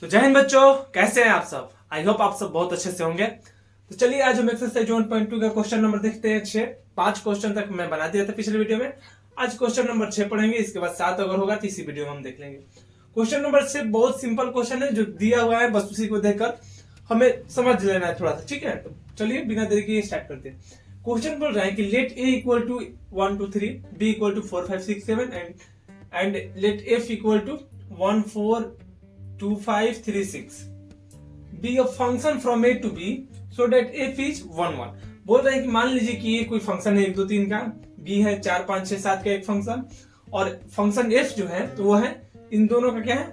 तो जय हिंद बच्चों, कैसे हैं आप सब। आई होप आप सब बहुत अच्छे से होंगे। तो चलिए आज हम एक्सरसाइज 1.2 का क्वेश्चन नंबर देखते हैं 6। 5 क्वेश्चन तक मैं बना दिया था पिछले वीडियो में। आज क्वेश्चन नंबर 6 पढ़ेंगे, इसके बाद 7 अगर होगा तो इसी वीडियो में हम देख लेंगे। क्वेश्चन नंबर 6 बहुत सिंपल क्वेश्चन है जो दिया हुआ है, बस उसी को देखकर हमें समझ लेना है थोड़ा सा, ठीक है। तो चलिए बिना देरी के स्टार्ट करते हैं। क्वेश्चन बोल रहा है कि let A equal to 1 2 3, B equal to 4 5 6 7 and let F equal to 1 4 2 5 3 6 be a function from a to b so that f is 1 1। बोल रहे हैं कि मान लीजिए कि ये कोई फंक्शन है 1 2 3 का, b है 4 5 6 7 का एक फंक्शन, और फंक्शन f जो है तो वो है इन दोनों का क्या है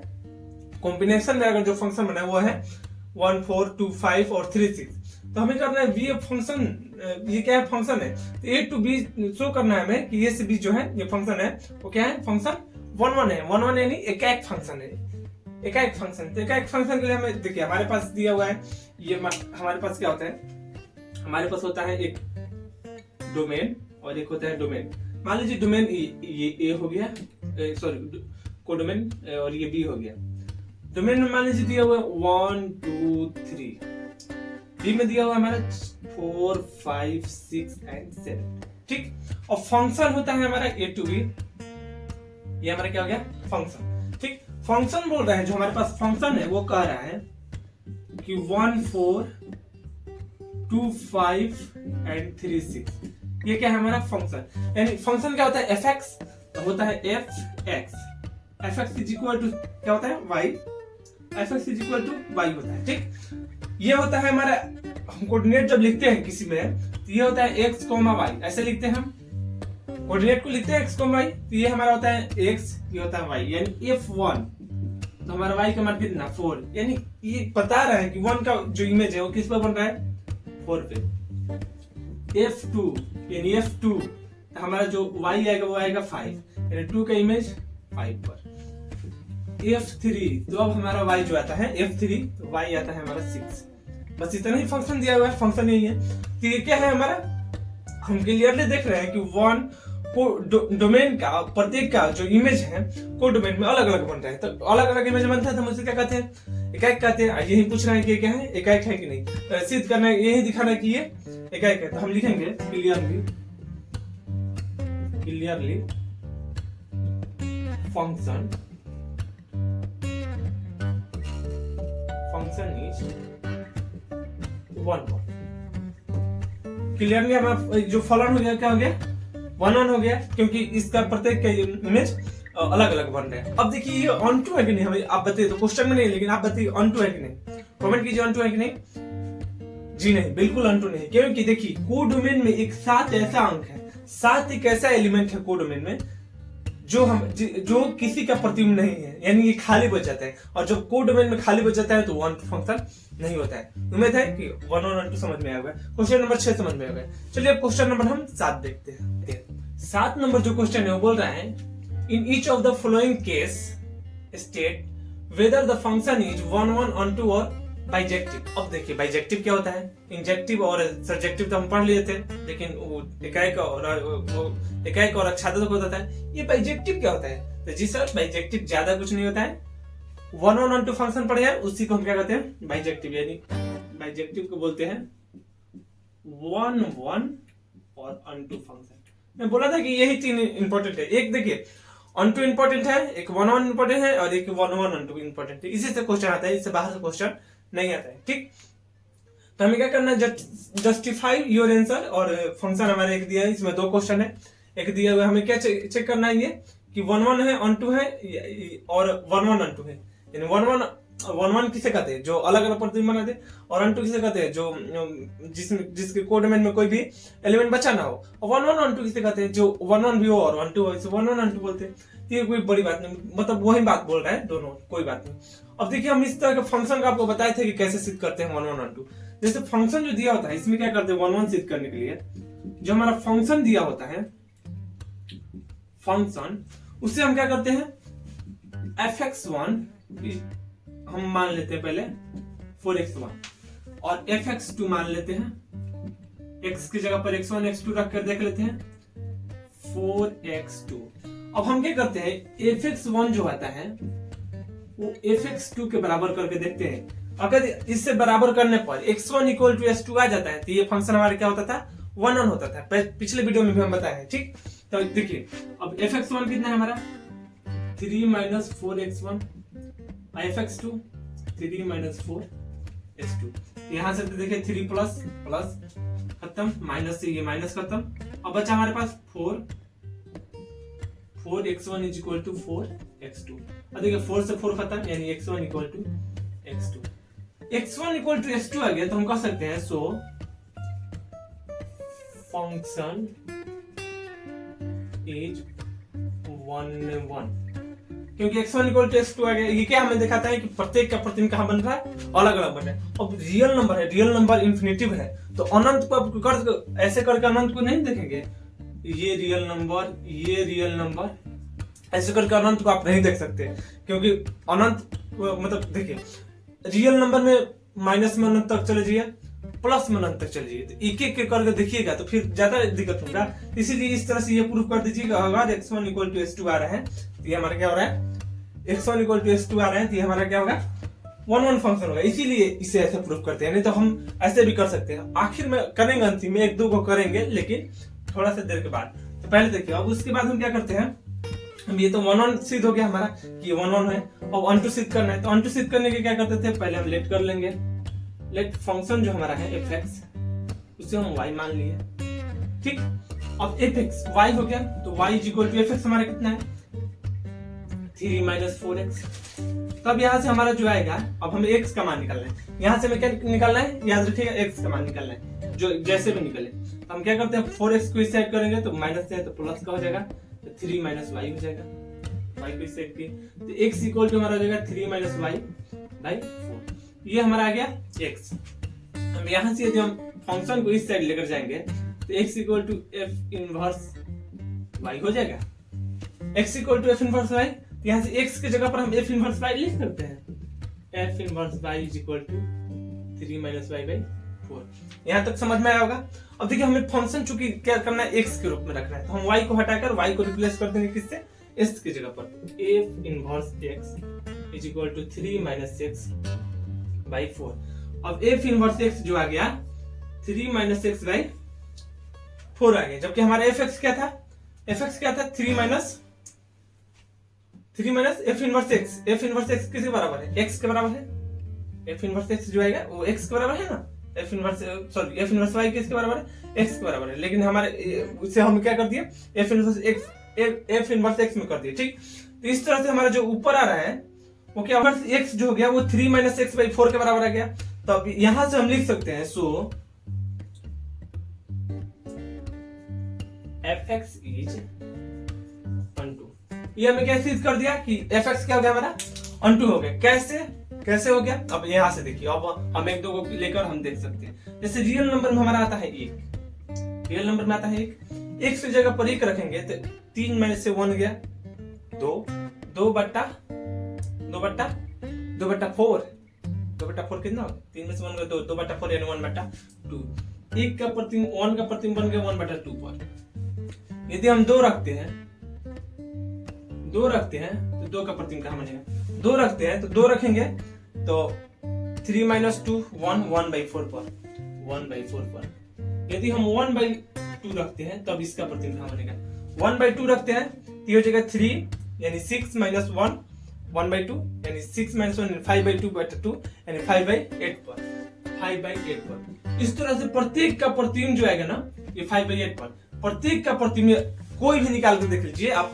कॉम्बिनेशन में। अगर जो फंक्शन बना है वो है 1 4 2 5 और 3 6। तो हमें करना है b फंक्शन, ये क्या है फंक्शन है, तो a to b शो करना है हमें कि a से b जो है ये फंक्शन है वो क्या है फंक्शन 1 1 है। 1 1 यानी एकाएक फंक्शन है, एकाएक फंक्शन। तो एकाएक फंक्शन के लिए हमें देखिए हमारे पास दिया हुआ है, ये हमारे पास क्या होता है, हमारे पास होता है एक डोमेन और एक होता है डोमेन। मान लीजिए डोमेन ये ए हो गया, सॉरी कोडोमेन, और ये बी हो गया। डोमेन में मान लीजिए दिया हुआ है 1 2 3, बी में दिया हुआ हमारा 4 5 6 एंड 7, ठीक। और फंक्शन होता है हमारा ए टू बी, ये हमारा क्या हो गया फंक्शन, ठीक। फंक्शन बोल रहे हैं जो हमारे पास फंक्शन है वो कह रहा है कि 1 4 2 5 एंड 3 6, ये क्या है हमारा फंक्शन। यानी फंक्शन क्या होता है एफ एक्स, होता है F X is equal to क्या होता है Y, F X is equal to Y होता है, ठीक। ये होता है हमारा, हम कोऑर्डिनेट जब लिखते हैं किसी में तो ये होता है एक्स कोमा वाई, ऐसे लिखते हैं हम कोऑर्डिनेट को, लिखते हैं एक्स कोमा वाई। तो ये हमारा होता है एक्स, ये होता है वाई, यानी F1 तो हमारा y का मान कितना 4। यानी ये बता रहा है कि 1 का जो इमेज है वो किस पर बन रहा है 4 पे। F2 यानी F2 तो हमारा जो y आएगा वो आएगा 5, यानी 2 का इमेज 5 पर। F3 तो अब हमारा y जो आता है F3 तो y आता है हमारा 6। बस इतना ही फंक्शन दिया हुआ है, फंक्शन यही है। तो ये क्या है हमारा, हम क्लियरली देख रहे हैं कि 1 को डोमेन का प्रत्येक का जो इमेज है को डोमेन में अलग अलग बन रहा है। तो अलग अलग इमेज बनता है तो हम उसे क्या कहते हैं एकाएक कहते हैं। यही पूछ रहा है कि क्या है एकाएक है कि नहीं, तो सिद्ध करना है, यही दिखाना है कि ये एकाएक है। तो हम लिखेंगे क्लियरली फंक्शन इज 1 क्लियरली हमारा जो फलन हो गया क्या हो गया 1 1 हो गया, क्योंकि इसका प्रत्येक का इमेज अलग अलग बन रहे हैं। अब देखिए ये ऑन टू है कि नहीं, हमें आप बताइए, तो क्वेश्चन में नहीं लेकिन आप बताइए ऑन टू है कि नहीं, कमेंट कीजिए ऑन टू है कि नहीं। जी नहीं, बिल्कुल ऑन टू नहीं, क्योंकि देखिए कोडोमेन में एक 7 ऐसा अंक है, 7 एक ऐसा एलिमेंट है कोडोमेन में जो किसी का प्रतिबिंब नहीं है, यानी ये खाली बच जाता है। और जब कोड डोमेन में खाली बच जाता है तो 1 टू फंक्शन नहीं होता है। उम्मीद है कि 1 और 1 टू समझ में आ गया, क्वेश्चन नंबर 6 समझ में आ गया। चलिए अब क्वेश्चन नंबर हम 7 देखते हैं। 7 नंबर जो क्वेश्चन है वो बोल रहा है in each of the following case state whether the function is 1 1 on to और बाइजेक्टिव। अब देखिए बाइजेक्टिव क्या होता है, इंजेक्टिव और सर्जेक्टिव तो हम पढ़ लिए थे, लेकिन वो एकाएक और आच्छादित होता है। ये बाइजेक्टिव क्या होता है, तो जी सर बाइजेक्टिव ज्यादा कुछ नहीं होता है, 1 1 ऑन टू फंक्शन पढ़े हैं उसी को हम क्या कहते हैं बाइजेक्टिव, यानी बाइजेक्टिव को बोलते हैं 1 1 और ऑन टू फंक्शन। मैं बोला था कि यही 3 इंपॉर्टेंट है। एक देखिए ऑन टू इंपॉर्टेंट है, एक 1 1 इंपॉर्टेंट है और एक 1 1 ऑन टू इंपॉर्टेंट है। इसी से क्वेश्चन आता है, इससे बाहर से क्वेश्चन नहीं आता है, ठीक। तो हमें क्या करना है जस्टिफाई योर आंसर, और फंक्शन हमारे एक दिया है, इसमें 2 क्वेश्चन है, एक दिया हुआ है। हमें क्या चेक करना है ये कि 1 1 है ऑन टू है और 1 1 ऑन टू है। यानी 1 1 किसे कहते हैं जो अलग अलग प्रतिबिंब बनाते हैं, और ऑन टू किसे कहते हैं जो जिसके कोड डोमेन में कोई भी एलिमेंट बचा ना हो। और 1 1 ऑन टू किसे कहते हैं जो 1 1 भी हो और 1 2 हो, इसे 1 1 ऑन टू बोलते हैं। तो ये कोई बड़ी बात नहीं, मतलब वही बात बोल रहा है दोनों, कोई बात नहीं। अब देखिए हम इस तरह के फंक्शन का आपको बताए थे कि कैसे सिद्ध करते हैं 1 1 ऑन टू। जैसे फंक्शन जो दिया होता है इसमें क्या करते हैं 1 1 सिद्ध करने के लिए जो हमारा फंक्शन दिया होता है फंक्शन, उससे हम क्या करते हैं fx1 हम मान लेते हैं पहले 4x1 और fx2 मान लेते हैं, x की जगह पर x1 x2 रख कर देख लेते हैं 4x2। अब हम क्या करते हैं fx1 जो आता है वो fx2 के बराबर करके देखते हैं। अगर इससे बराबर करने पर x1 इक्वल टू s2 आ जाता है तो ये फंक्शन हमारा क्या होता था, 1 होता था। पिछले वीडियो में भी हम बताए हैं। ठीक, तो देखिए अब fx1 कितना है हमारा 3 minus 4x1, fx2 3 minus 4s2। यहाँ से तो देखिए 3 प्लस प्लस खत्म, माइनस से ये माइनस खत्म। अब बचा हमारे पास 4x1 is equal to 4x2। और देखिए 4 से 4 खत्म, यानी x1 equal to x2। x1 equal to x2 आ गया तो हम कह सकते हैं सो फंक्शन इज 1, क्योंकि x1 इक्वल टू x2 आ गया। ये क्या हमें दिखाता है कि प्रत्येक का प्रतिबिंब कहाँ बन रहा है, अलग अलग बन रहा है। अब रियल नंबर है, रियल नंबर इन्फिनिटिव है, तो अनंत को ऐसे करके अनंत को नहीं देखेंगे। ये रियल नंबर ऐसे करके अनंत को आप नहीं देख सकते, क्योंकि अनंत मतलब देखिए रियल नंबर में माइनस में अनंत तक चले जाइए, प्लस में अनंत तक चले जाइए, तो एक एक करके देखिएगा तो फिर ज्यादा दिक्कत होगा। इसीलिए इस तरह से ये प्रूफ कर दीजिएगा। अगर x1 इक्वल टू s2 आ रहा है तो ये हमारा क्या हो रहा है, x1 इक्वल टू s2 आ रहा है तो ये हमारा क्या होगा 1 फंक्शन होगा। इसीलिए इसे ऐसे प्रूफ करते हैं, नहीं तो हम ऐसे भी कर सकते हैं। आखिर में करेंगे, अंतिम में 1-2 को करेंगे, लेकिन थोड़ा सा देर के बाद। तो पहले देखिए, अब उसके बाद हम क्या करते हैं, हम ये तो 1 सिद्ध हो गया हमारा कि 1 है। अब 1 सिद्ध करना है, तो 1 सिद्ध करने के क्या करते थे, पहले हम लेट कर लेंगे। लेट फंक्शन जो हमारा है fx, उसे हम y मान लिए। ठीक, अब fx y हो गया, तो y is equal to fx हमारा कितना है 3 माइनस 4x। तब यहाँ से हमारा जो आएगा, अब हमें x का मान निकालना है। यहाँ से हमें क्या निकालना है, याद रखिएगा x का मान निकालना है, जो जैसे भी निकले। तो हम क्या करते हैं 4x को इस साइड करेंगे तो माइनस से है तो प्लस का हो जाएगा, तो 3 माइनस y हो जाएगा। y को इस साइड की तो x इक्वल टू हमारा हो जाएगा 3 माइनस y बाई 4। ये हमारा आ गया x। हम यहाँ से यदि हम फंक्शन को इस साइड लेकर जाएंगे तो x equal to f inverse y हो जाएगा। x equal to f inverse y, यहाँ से x की जगह पर हम f इनवर्स y लिख सकते हैं। f inverse y is equal to 3 minus y by 4। यहाँ तक समझ में आया होगा। अब देखिए हमें फंक्शन चूंकि क्या करना है, x के रूप में रखना है, तो हम y को हटाकर y को रिप्लेस कर देंगे किससे, s की जगह पर। f inverse x is equal to 3 minus x by 4। अब f इनवर्स x जो आ गया 3 माइनस x बाई 4 आ गया, जबकि हमारा fx क्या था, fx क्या था 3 minus f inverse x। f inverse x किसके बराबर है, x के बराबर है। f इनवर्स x जो आएगा वो x के बराबर है ना, f इनवर्स y किसके बराबर है, x के बराबर है। लेकिन हमारे उससे हम क्या कर दिए, f इनवर्स x में कर दिए। ठीक, तो इस तरह से हमारा जो ऊपर आ रहा है वो क्या होगा, x जो हो गया वो 3 माइनस x बाई 4 के बराबर आ गया। तो अब यहां से हम लिख सकते हैं सो fx इज 1, ये हमें कैसे कर दिया कि fx क्या हो गया हमारा 1 हो गया। कैसे हो गया, अब यहां से देखिए, अब हम 1-2 को लेकर हम देख सकते हैं। जैसे रियल नंबर में हमारा आता है 1, रियल नंबर में आता है 1 की जगह पर 1 रखेंगे तो 3 में से 1 गया 2 बट्टा 4 कितना, 3 में से 1 गया 2 बट्टा 4 यानी 1/2। 1 का प्रतिबिंब 1 का प्रतिबिंब बन गया 1/2 पर। यदि हम 2 रखते हैं तो 2 का प्रतिबिंब कहाँ बनेगा, 2 रखते हैं तो 2 रखेंगे तो 3 माइनस 2 1/4 पर 1/4 पर। यदि हम 1/2 रखते हैं तब इसका प्रतिबिंब कहाँ बनेगा, 1/2 रखते हैं तो ये हो जाएगा 3 यानी 6 माइनस 1 1/2 यानी 6 माइनस 1 5/2 यानी 5/8 पर 5/8 पर। इस तरह से प्रत्येक का प्रतिबिंब जो आएगा ना ये 5/8 पर, प्रत्येक का प्रतिबिंब कोई भी निकाल के देख लीजिए आप।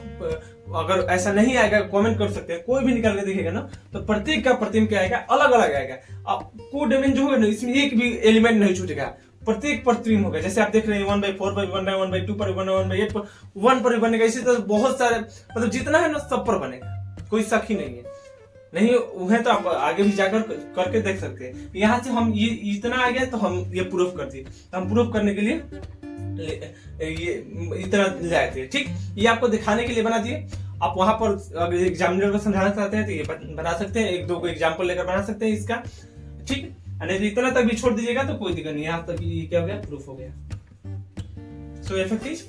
अगर ऐसा नहीं आएगा कमेंट कर सकते हैं, कोई भी निकाल के देखेगा ना तो प्रत्येक का प्रतिबिंब क्या आएगा, अलग अलग आएगा। अब कोडिमेंस जो होगा ना इसमें एक भी एलिमेंट नहीं छूटेगा, प्रत्येक प्रतिबिंब होगा। जैसे आप देख रहे हैं 1/4 पर 1/2 पर 1/8 पर 1 पर भी बनेगा। इसी तरह बहुत सारे मतलब जितना है ना सब पर बनेगा, कोई शक ही नहीं है। नहीं है तो आप आगे भी जाकर करके देख सकते हैं। यहाँ से हम ये इतना आ गया तो हम ये प्रूफ कर दिए, हम प्रूफ करने के लिए ये इतना ले आए थे। ठीक, ये आपको दिखाने के लिए बना दिए। आप वहां पर अगर एग्जामिनर को समझाना चाहते हैं तो ये बना सकते हैं, 1-2 को एग्जाम्पल लेकर बना सकते हैं इसका। ठीक, नहीं तो इतना तक भी छोड़ दीजिएगा तो कोई दिक्कत नहीं, यहाँ तक ये क्या हो गया, प्रूफ हो गया। सो fx is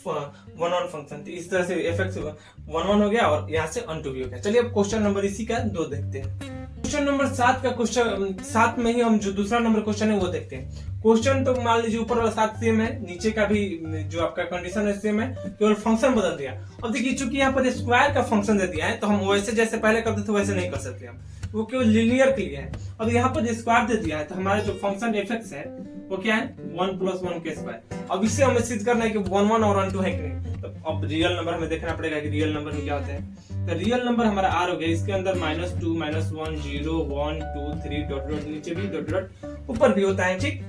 one on function. तो इस तरह से fx वन वन हो गया और यहाँ से ऑन टू भी हो गया। चलिए अब क्वेश्चन नंबर इसी का 2 देखते हैं। क्वेश्चन नंबर 7 का क्वेश्चन 7 में ही हम जो दूसरा नंबर क्वेश्चन है वो देखते हैं। क्वेश्चन तो मान लीजिए ऊपर वाला 7 सेम है, नीचे का भी जो आपका कंडीशन है सेम है, केवल फंक्शन बदल दिया। अब देखिए चूंकि यहाँ पर स्क्वायर का फंक्शन दे दिया है तो हम वैसे जैसे पहले करते थे वैसे नहीं कर सकते हम, वो केवल लीनियर के लिए है। अब यहाँ पर स्क्वायर दे दिया है तो हमारा जो फंक्शन fx है वो क्या है 1 + 1 के स्क्वायर। अब इससे हमें सिद्ध करना है कि 1 1 और 1 2 है कि नहीं। तो अब रियल नंबर हमें देखना पड़ेगा कि रियल नंबर में क्या होता है। तो रियल नंबर हमारा r हो गया, इसके अंदर -2 -1 0 1 2 3 डॉट डॉट, नीचे भी डॉट डॉट, ऊपर भी होता है, ठीक।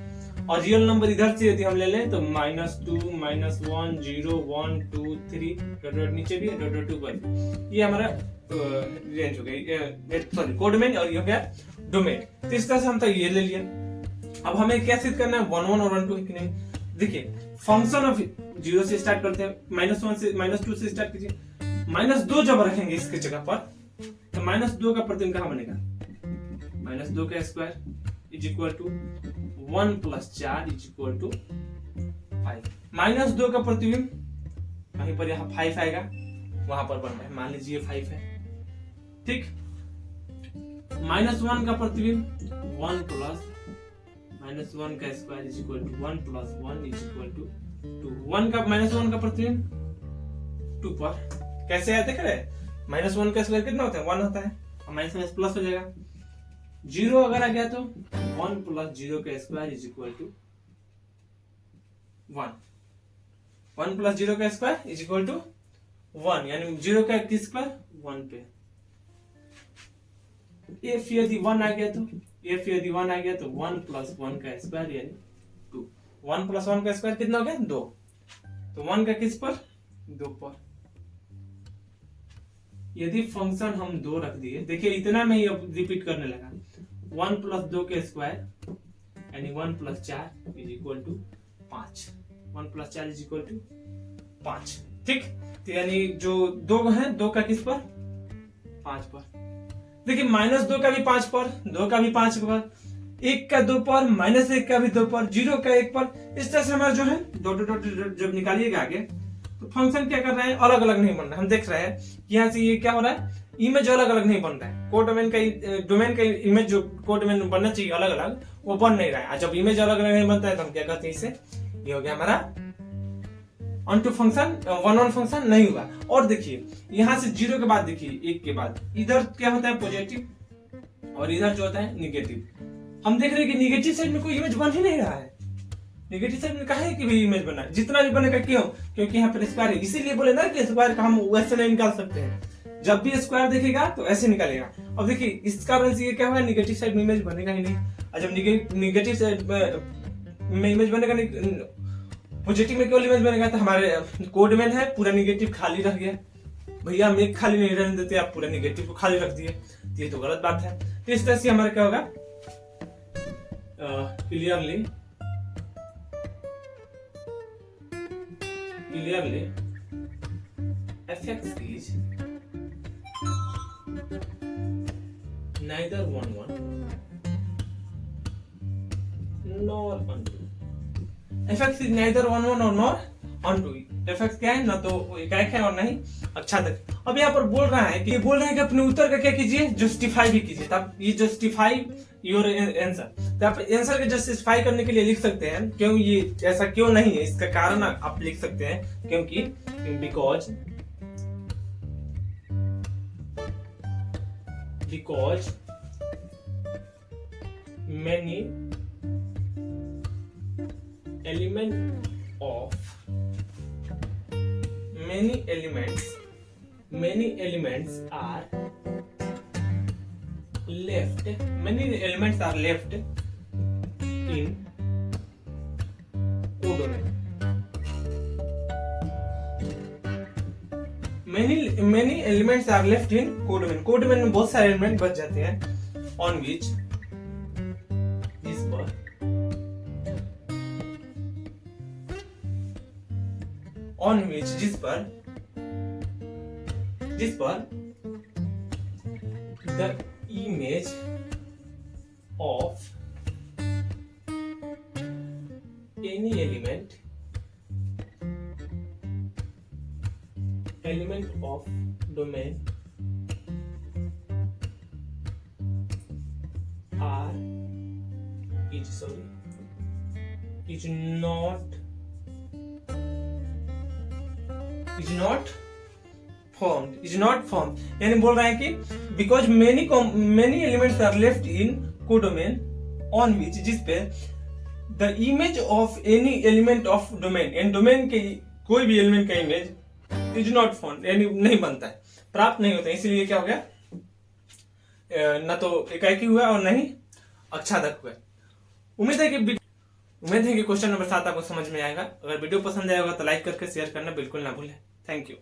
और रियल नंबर इधर से यदि हम ले लें तो -2 -1 0 1 2 3 डॉट डॉट, नीचे भी डॉट डॉट ऊपर। ये हमारा रेंज हो गई, सॉरी कोडमेन, और ये हो गया डोमेन। तो इस तरह से हम तो ये ले लिया। अब हमें क्या सिद्ध करना है 1 1 और 1 2 है कि नहीं। देखिए फंक्शन ऑफ 0 से स्टार्ट करते हैं, -1 से -2 से स्टार्ट कीजिए। -2 जब रखेंगे इसके जगह पर तो -2 का प्रतिबिंब कहाँ बनेगा, -2 का square is equal to 1 + 4 is equal to 5। -2 का प्रतिबिंब कहीं पर यहाँ 5 आएगा, वहां पर बन रहा है, मान लीजिए 5 है, ठीक। -1 का प्रतिबिंब 1 + -1 का square is equal to 1 + 1 is equal to 2। 1 का -1 का प्रतिबिंब 2 पर कैसे आया देख रहे हैं, -1 का स्क्वायर कितना होता है 1 होता है, और माइनस में प्लस हो जाएगा। 0 अगर आ गया तो 1 + 0 का स्क्वायर इज इक्वल टू 1। 1 + 0 का स्क्वायर इज इक्वल टू 1, यानी 0 का स्क्वायर 1 पे। if यदि 1 आ गया तो 1 + 1 का स्क्वायर यानी 2। 1 + 1 का स्क्वायर कितना हो गया 2, तो 1 का किस पर 2 पर। यदि फंक्शन हम 2 रख दिए, देखिए इतना में ही अब रिपीट करने लगा, 1 + 2 के स्क्वायर यानी 1 + 4 is equal to 5। 1 + 4 is equal to 5, ठीक। तो यानी जो 2 है 2 का किस पर 5 पर। देखिए -2 का भी 5 पर, 2 का भी 5 पर, 1 का 2 पर, -1 का भी 2 पर, 0 का 1 पर। इस तरह से हमारा जो है डॉट डॉट जब निकालिएगा आगे तो फंक्शन क्या कर रहा है, अलग अलग नहीं बन रहा है। हम देख रहे हैं कि यहाँ से ये क्या हो रहा है, इमेज अलग अलग नहीं बन रहा है। डोमेन का इमेज जो कोडोमेन बनना चाहिए अलग अलग, वो बन नहीं रहा है। जब इमेज अलग अलग नहीं बनता है तो हम क्या कहते हैं इसे, ये हो गया हमारा on to function, 1 on function नहीं हुआ। और देखिए यहाँ से 0 के बाद देखिए 1 के बाद इधर क्या होता है पॉजिटिव, और इधर जो होता है निगेटिव। हम देख रहे हैं कि निगेटिव साइड में कोई इमेज बन ही नहीं रहा है। निगेटिव साइड में कहा है कि भी इमेज बना, जितना भी बनेगा क्यों, क्योंकि यहाँ पर स्क्वायर है। इसीलिए बोले ना कि स्क्वायर का हम वैसे नहीं निकाल सकते हैं, जब भी स्क्वायर देखेगा तो ऐसे निकालेगा। अब देखिए इस कारण से ये क्या होगा, निगेटिव साइड में इमेज बनेगा ही नहीं। और जब निगेटिव साइड में इमेज बनेगा नहीं, पॉजिटिव में केवल इमेज बनेगा, तो हमारे कोड में है पूरा निगेटिव खाली रह गया। भैया हम एक खाली नहीं रहने देते, आप पूरा निगेटिव को खाली रख दिए, ये तो गलत बात है। तो इस तरह से हमारा क्या होगा, clearly fx is neither 1 1 nor onto। fx is neither 1 1 और nor onto। fx क्या है, ना तो एकाएक है और नहीं अक्षांश। अब यहाँ पर बोल रहा है कि अपने उत्तर का क्या कीजिए, जस्टिफाई भी कीजिए। तब ये जस्टिफाई योर आंसर, तो आप आंसर को जस्टिफाई करने के लिए लिख सकते हैं क्यों ये ऐसा क्यों नहीं है, इसका कारण आप लिख सकते हैं क्योंकि because many elements are left in codomain। many elements are left in codomain। codomain में बहुत सारे एलिमेंट बच जाते हैं, on which जिस पर the image of any element domain are is not formed यानी बोल रहा है कि because many elements are left in codomain on which, जिस पे the image of any element of domain यानी डोमेन के कोई भी एलिमेंट का इमेज इज नॉट फाउंड यानी नहीं बनता है, प्राप्त नहीं होता है। इसलिए क्या हो गया, न तो एकाएकी हुआ और न ही आच्छादक हुआ। उम्मीद है कि क्वेश्चन नंबर 7 आपको समझ में आएगा। अगर वीडियो पसंद आएगा तो लाइक करके शेयर करना बिल्कुल ना भूलें। Thank you.